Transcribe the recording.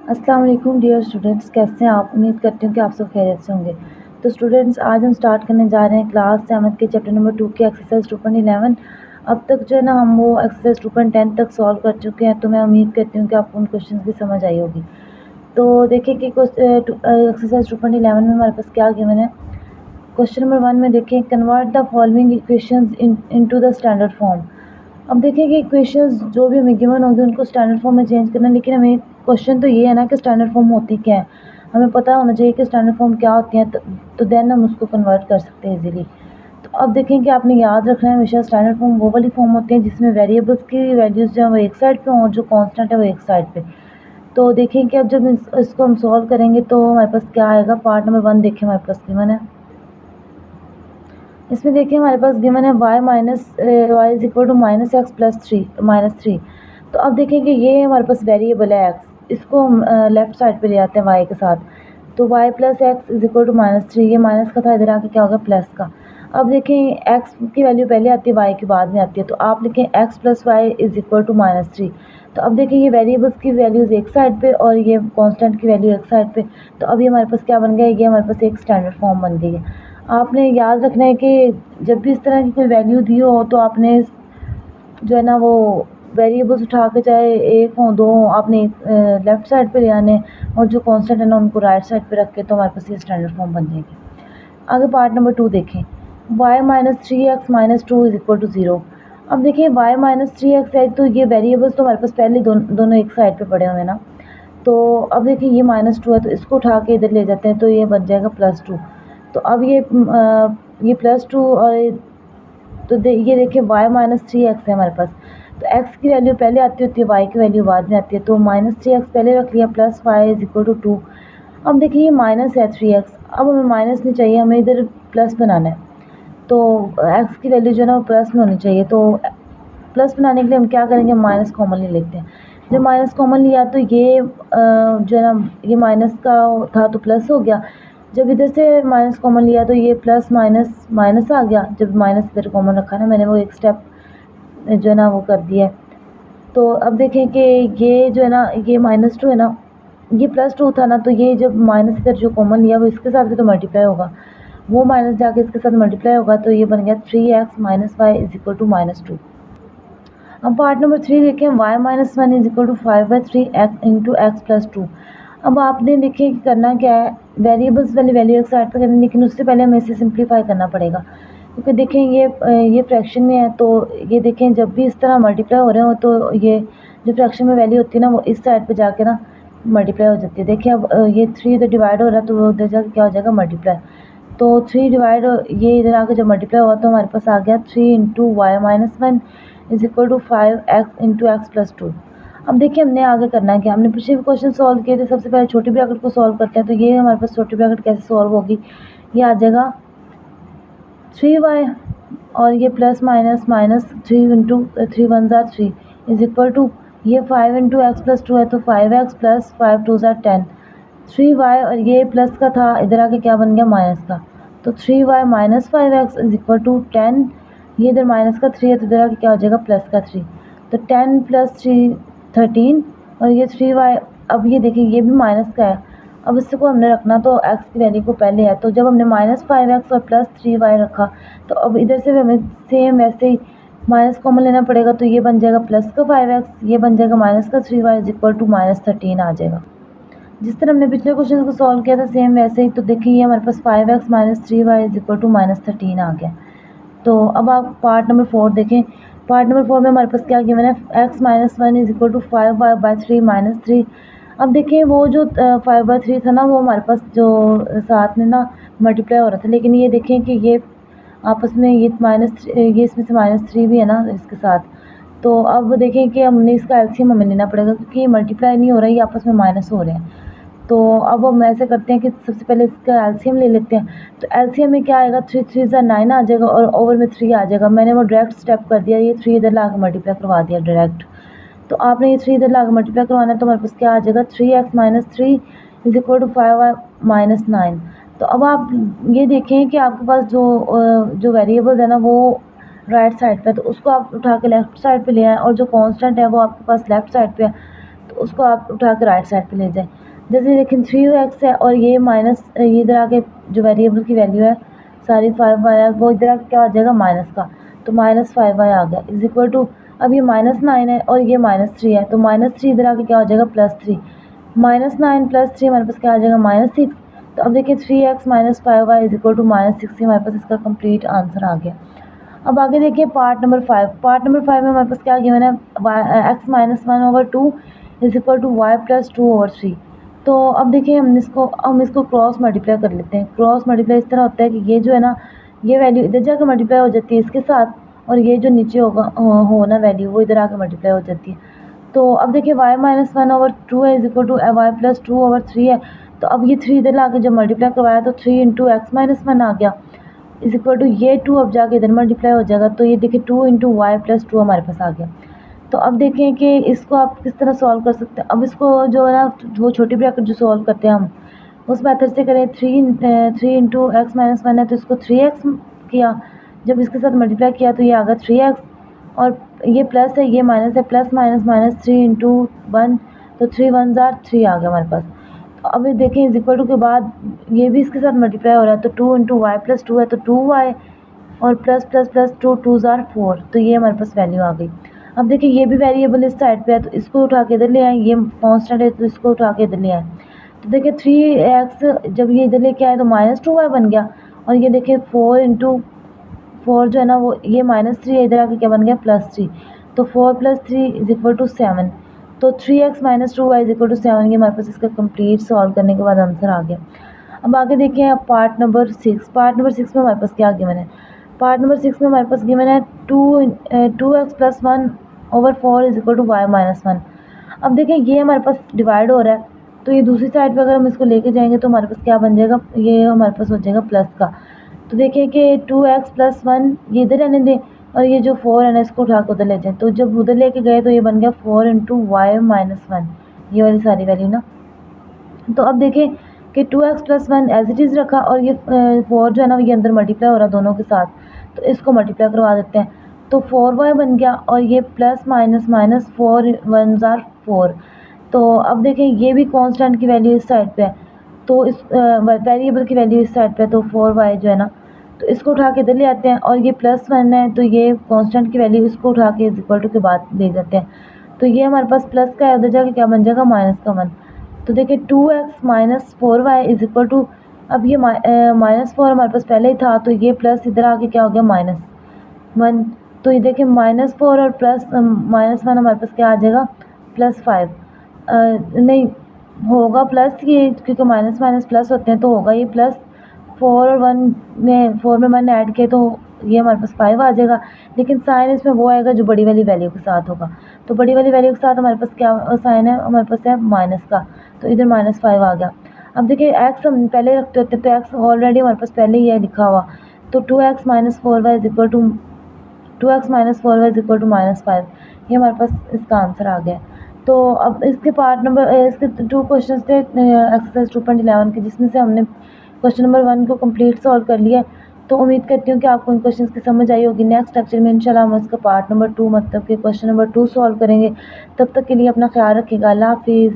अस्सलाम वालेकुम dear students, कैसे हैं आप। उम्मीद करती हूँ कि आप सब खैरियत से होंगे। तो स्टूडेंट्स, आज हम स्टार्ट करने जा रहे हैं क्लास 7 के चैप्टर नंबर 2 की एक्सरसाइज 2.11। अब तक जो है ना हम वो एक्सरसाइज 2.10 तक सॉल्व कर चुके हैं, तो मैं उम्मीद करती हूँ कि आपको उन क्वेश्चन की समझ आई होगी। तो देखिए कि एक्सरसाइज 2.11 में हमारे पास क्या गिवन है। क्वेश्चन नंबर 1 में देखें, convert the following equations into the standard form. अब देखिए कि इक्वेशंस जो भी हमें गिवन होंगे उनको स्टैंडर्ड फॉर्म में चेंज करना है, लेकिन हमें क्वेश्चन तो ये है ना कि स्टैंडर्ड फॉर्म होती क्या है। हमें पता होना चाहिए कि स्टैंडर्ड फॉर्म क्या होती है, तो देन हम उसको कन्वर्ट कर सकते हैं इजीली। तो अब देखें कि आपने याद रखना है हमेशा स्टैंडर्ड फॉर्म वो वाली फॉर्म होती है जिसमें वेरिएबल्स की वैल्यूज़ जो है वो एक साइड पे और जो कांस्टेंट है वो एक साइड पे। तो देखें कि अब जब इसको हम सॉल्व करेंगे तो हमारे पास क्या आएगा। पार्ट नंबर 1 देखें, हमारे पास गिवन है। इसमें देखिए हमारे पास गिवन है y is equal to -x+3। तो अब देखें कि ये हमारे पास वेरिएबल है x, इसको हम लेफ्ट साइड पे ले आते हैं y के साथ। तो y plus X is equal to -3, ये माइनस का था, इधर आके क्या होगा प्लस का। अब देखें x की वैल्यू पहले आती है, y के बाद में आती है, तो आप लिखें x plus Y is equal to -3। तो अब देखिए ये वेरिएबल्स की वैल्यूज़ एक साइड पे और ये कांस्टेंट की वैल्यू एक साइड पे। तो अभी हमारे पास क्या बन गया, ये हमारे पास एक स्टैंडर्ड फॉर्म बन गई है। आपने याद रखना है कि जब भी इस तरह की कोई वैल्यू दी हो तो आपने जो है ना वो वेरिएबल्स उठा के, चाहे एक हो दो हो, आपने लेफ़्ट साइड पे ले आने और जो कांस्टेंट है ना उनको राइट साइड पे रख के, तो हमारे पास ये स्टैंडर्ड फॉर्म बन जाएगी। आगे पार्ट नंबर 2 देखें, y minus 3x-2 is equal to 0। अब देखिए y माइनस 3x है, तो ये वेरिएबल्स तो हमारे पास पहले दोनों एक साइड पे पड़े हुए हैं ना। तो अब देखिए ये -2 है, तो इसको उठा के इधर ले जाते हैं, तो ये बन जाएगा +2। तो अब ये +2 और ये देखिए y माइनस 3x है हमारे पास। तो x की वैल्यू पहले आती होती है, y की वैल्यू बाद में आती है। तो -3x पहले रख लिया, plus Y is equal to 2। अब देखिए ये माइनस है 3x, अब हमें माइनस नहीं चाहिए, हमें इधर प्लस बनाना है। तो x की वैल्यू जो है ना वो प्लस में होनी चाहिए। तो प्लस बनाने के लिए हम क्या करेंगे, माइनस कॉमन ले लेते हैं। जब माइनस कॉमन लिया तो ये जो है ना ये माइनस का था तो प्लस हो गया। जब इधर से माइनस कॉमन लिया तो ये प्लस माइनस माइनस आ गया। जब माइनस इधर कॉमन रखा ना मैंने, वो एक स्टेप जो है ना वो कर दिया। तो अब देखें कि ये जो है ना ये -2 है ना, ये +2 था ना, तो ये जब माइनस इधर जो कॉमन लिया वो इसके साथ भी तो मल्टीप्लाई होगा, वो माइनस जाके इसके साथ मल्टीप्लाई होगा, तो ये बन गया 3x minus Y is equal to -2। अब पार्ट नंबर 3 देखें, y minus 1 is equal to 5/3 into X plus 2। अब आपने देखिए करना क्या है, वेरिएबल्स वाली वैल्यू एक साइड पर करनी, लेकिन उससे पहले हमें इसे सिंप्लीफाई करना पड़ेगा, क्योंकि देखें ये फ्रैक्शन में है। तो ये देखें जब भी इस तरह मल्टीप्लाई हो रहे हो तो ये जो फ्रैक्शन में वैल्यू होती है ना वो इस साइड पर जाके ना मल्टीप्लाई हो जाती है। देखिए अब ये 3 इधर डिवाइड हो रहा है, तो वो उधर जाके क्या हो जाएगा, मल्टीप्लाई। तो 3 डिवाइड ये इधर आके जब मल्टीप्लाई हुआ तो हमारे पास आ गया 3 into Y minus 1 is equal to 5x into X plus 2। अब देखिए हमने आगे करना है कि हमने पिछले भी क्वेश्चन सॉल्व किए थे। सबसे पहले छोटी ब्रैकेट को सॉल्व करते हैं। तो ये हमारे पास छोटी ब्रैकेट कैसे सॉल्व होगी, ये आ जाएगा 3y और ये प्लस माइनस माइनस 3 इंटू 3 1 ज़ा 3 इज इक्वल टू ये 5 इंटू एक्स प्लस 2 है, तो 5x प्लस 5 2 ज़ा 10। 3y और ये प्लस का था, इधर आके क्या बन गया, माइनस का। तो 3y minus 5x is equal to 10। ये इधर माइनस का 3 है, तो इधर आके क्या हो जाएगा, प्लस का 3। तो 10 प्लस 3 13 और ये 3y। अब ये देखिए ये भी माइनस का है। अब इसको हमने रखना तो x की वैल्यू को पहले है, तो जब हमने -5x और प्लस 3y रखा, तो अब इधर से भी हमें सेम वैसे ही माइनस कॉमन लेना पड़ेगा। तो ये बन जाएगा प्लस का 5x, ये बन जाएगा माइनस का 3y इज इक्वल टू -13 आ जाएगा। जिस तरह हमने पिछले क्वेश्चन को सॉल्व किया था सेम वैसे ही। तो देखिए हमारे पास 5x minus 3y is equal to -13 आ गया। तो अब आप पार्ट नंबर 4 देखें। पार्ट नंबर 4 में हमारे पास क्या गिवन है, x minus 1 is equal to 5y/3 minus 3। अब देखिए वो जो 5/3 था ना, वो हमारे पास जो साथ में ना मल्टीप्लाई हो रहा था, लेकिन ये देखें कि ये आपस में ये इसमें से -3 भी है ना इसके साथ। तो अब देखें कि हमने इसका एलसीएम हमें लेना पड़ेगा, क्योंकि ये मल्टीप्लाई नहीं हो रहा है, ये आपस में माइनस हो रहे हैं। तो अब हम ऐसे करते हैं कि सबसे पहले इसका एलसीएम ले लेते हैं। तो एलसीएम में क्या आएगा, 3 3 ज़ा 9 आ जाएगा और ओवर में 3 आ जाएगा। मैंने वो डायरेक्ट स्टेप कर दिया, ये 3 इधर ला के मल्टीप्लाई करवा दिया डायरेक्ट। तो आपने ये 3 इधर ला के मल्टीप्लाई करवाना है, तो हमारे पास क्या आ जाएगा, 3x minus 3 is equal to 5y minus 9। तो अब आप ये देखें कि आपके पास जो वेरिएबल्स है ना वो राइट साइड पे है, तो उसको आप उठा के लेफ्ट साइड पे ले आए, और जो कांस्टेंट है वो आपके पास लेफ्ट साइड पे है। तो तो उसको आप उठा के राइट साइड पे ले जाएं। जैसे देखें 3x है और ये माइनस, ये इधर आके जो वेरिएबल की वैल्यू है सारी 5y है, वो इधर आके क्या आ जाएगा माइनस का, तो -5y आ गया इज इक्वल टू, अब ये -9 है और ये -3 है, तो -3 इधर आके क्या हो जाएगा +3, -9 + 3 हमारे पास क्या आ जाएगा -6। तो अब देखिए 3x - 5y is equal to -6, हमारे पास इसका कंप्लीट आंसर आ गया। अब आगे देखिए पार्ट नंबर 5। पार्ट नंबर 5 में हमारे पास क्या गिवन है, x - 1/2 is equal to y + 2/3। तो अब देखिए हम इसको क्रॉस मल्टीप्लाई कर लेते हैं। क्रॉस मल्टीप्लाई इस तरह होता है कि ये जो है ना, ये वैल्यू इधर जाकर मल्टीप्लाई हो जाती है इसके साथ, और ये जो नीचे होगा हो ना वैल्यू, वो इधर आकर मल्टीप्लाई हो जाती है। तो अब देखिए y - 1/2 है इज इक्वल टू y + 2/3 है। तो अब ये 3 इधर लाके जब मल्टीप्लाई करवाया तो 3 × x - 1 आ गया इज इक्वल टू, ये 2 अब जाके इधर मल्टीप्लाई हो जाएगा, तो ये देखिए 2 × y + 2 हमारे पास आ गया। तो अब देखें कि इसको आप किस तरह सॉल्व कर सकते हैं। अब इसको जो है ना, वो छोटी ब्रैकेट जो सॉल्व करते हैं हम उस मेथड से करें। 3 × x - 1 है तो इसको 3x किया, जब इसके साथ मल्टीप्लाई किया तो ये आ गया 3x, और ये प्लस है ये माइनस है, प्लस माइनस माइनस 3 × 1, तो 3 × 1 = 3 आ गया हमारे पास। तो अब ये देखें इज इक्वल टू के बाद ये भी इसके साथ मल्टीप्लाई हो रहा है, तो 2 × y + 2 है तो 2y, और प्लस प्लस प्लस 2 × 2 = 4, तो ये हमारे पास वैल्यू आ गई। अब देखिए ये भी वेरिएबल इस साइड पे है, तो इसको उठा के इधर ले आए, ये कांस्टेंट है तो इसको उठा के इधर ले आए। तो देखिए 3x जब ये इधर लेके आए तो -2y बन गया, और ये देखिए 4 × 4 जो है ना, वो ये -3 है, इधर आके क्या बन गया +3, तो 4 + 3 = 7। तो 3x - 2y = 7, ये हमारे पास इसका कंप्लीट सॉल्व करने के बाद आंसर आ गया। अब आगे देखिए आप पार्ट नंबर 6। पार्ट नंबर 6 में हमारे पास क्या गिवन है, पार्ट नंबर 6 में हमारे पास गिवन है 2x + 1/4 is equal to y - 1। अब देखिए ये हमारे पास डिवाइड हो रहा है, तो ये दूसरी साइड पे अगर हम इसको लेके जाएंगे तो हमारे पास क्या बन जाएगा, ये हमारे पास हो जाएगा प्लस का। तो देखिए कि 2x + 1 ये इधर रहने दें, और ये जो 4 है ना इसको उठा कर उधर ले जाएं। तो जब उधर लेके गए तो ये बन गया 4 × y - 1, ये वाली सारी वैल्यू ना। तो अब देखें कि 2x + 1 एज इट इज़ रखा, और ये 4 जो है ना ये अंदर मल्टीप्लाई हो रहा है दोनों के साथ, तो इसको मल्टीप्लाई करवा देते हैं। तो 4y बन गया, और ये प्लस माइनस माइनस 4 × 1 = 4। तो अब देखें ये भी कांस्टेंट की वैल्यू इस साइड पे है, तो इस वेरिएबल की वैल्यू इस साइड पे है, तो 4y जो है ना, तो इसको उठा के इधर ले आते हैं, और ये +1 है तो ये कांस्टेंट की वैल्यू इसको उठा के इज इक्वल टू के बाद ले जाते हैं। तो ये हमारे पास प्लस का है, उधर जाके क्या बन जाएगा -1। तो देखिए 2x - 4y is equal to, अब ये -4 हमारे पास पहले ही था, तो ये प्लस इधर आके क्या हो गया -1। तो ये देखिए -4 और प्लस -1 हमारे पास क्या आ जाएगा +5, नहीं होगा प्लस, ये क्योंकि माइनस माइनस प्लस होते हैं तो होगा ये +4 और 1 में 4 में 1 ऐड किए तो ये हमारे पास 5 आ जाएगा, लेकिन साइन इसमें वो आएगा जो बड़ी वाली वैल्यू के साथ होगा। तो बड़ी वाली वैल्यू के साथ हमारे पास क्या साइन है, हमारे पास है माइनस का, तो इधर -5 आ गया। अब देखिए x हम पहले रखते होते हैं, तो x ऑलरेडी हमारे पास पहले ही है लिखा हुआ, तो 2x - 4y = 5, ये हमारे पास इसका आंसर आ गया। तो अब इसके पार्ट नंबर इसके 2 क्वेश्चन थे एक्सरसाइज 2.11 के, जिसमें से हमने क्वेश्चन नंबर 1 को कंप्लीट सॉल्व कर लिया। तो उम्मीद करती हूँ कि आपको इन क्वेश्चंस की समझ आई होगी। नेक्स्ट लेक्चर में इंशाल्लाह हम इसका पार्ट नंबर 2 मतलब कि क्वेश्चन नंबर 2 सॉल्व करेंगे। तब तक के लिए अपना ख्याल रखिएगा। अल्लाह हाफिज़।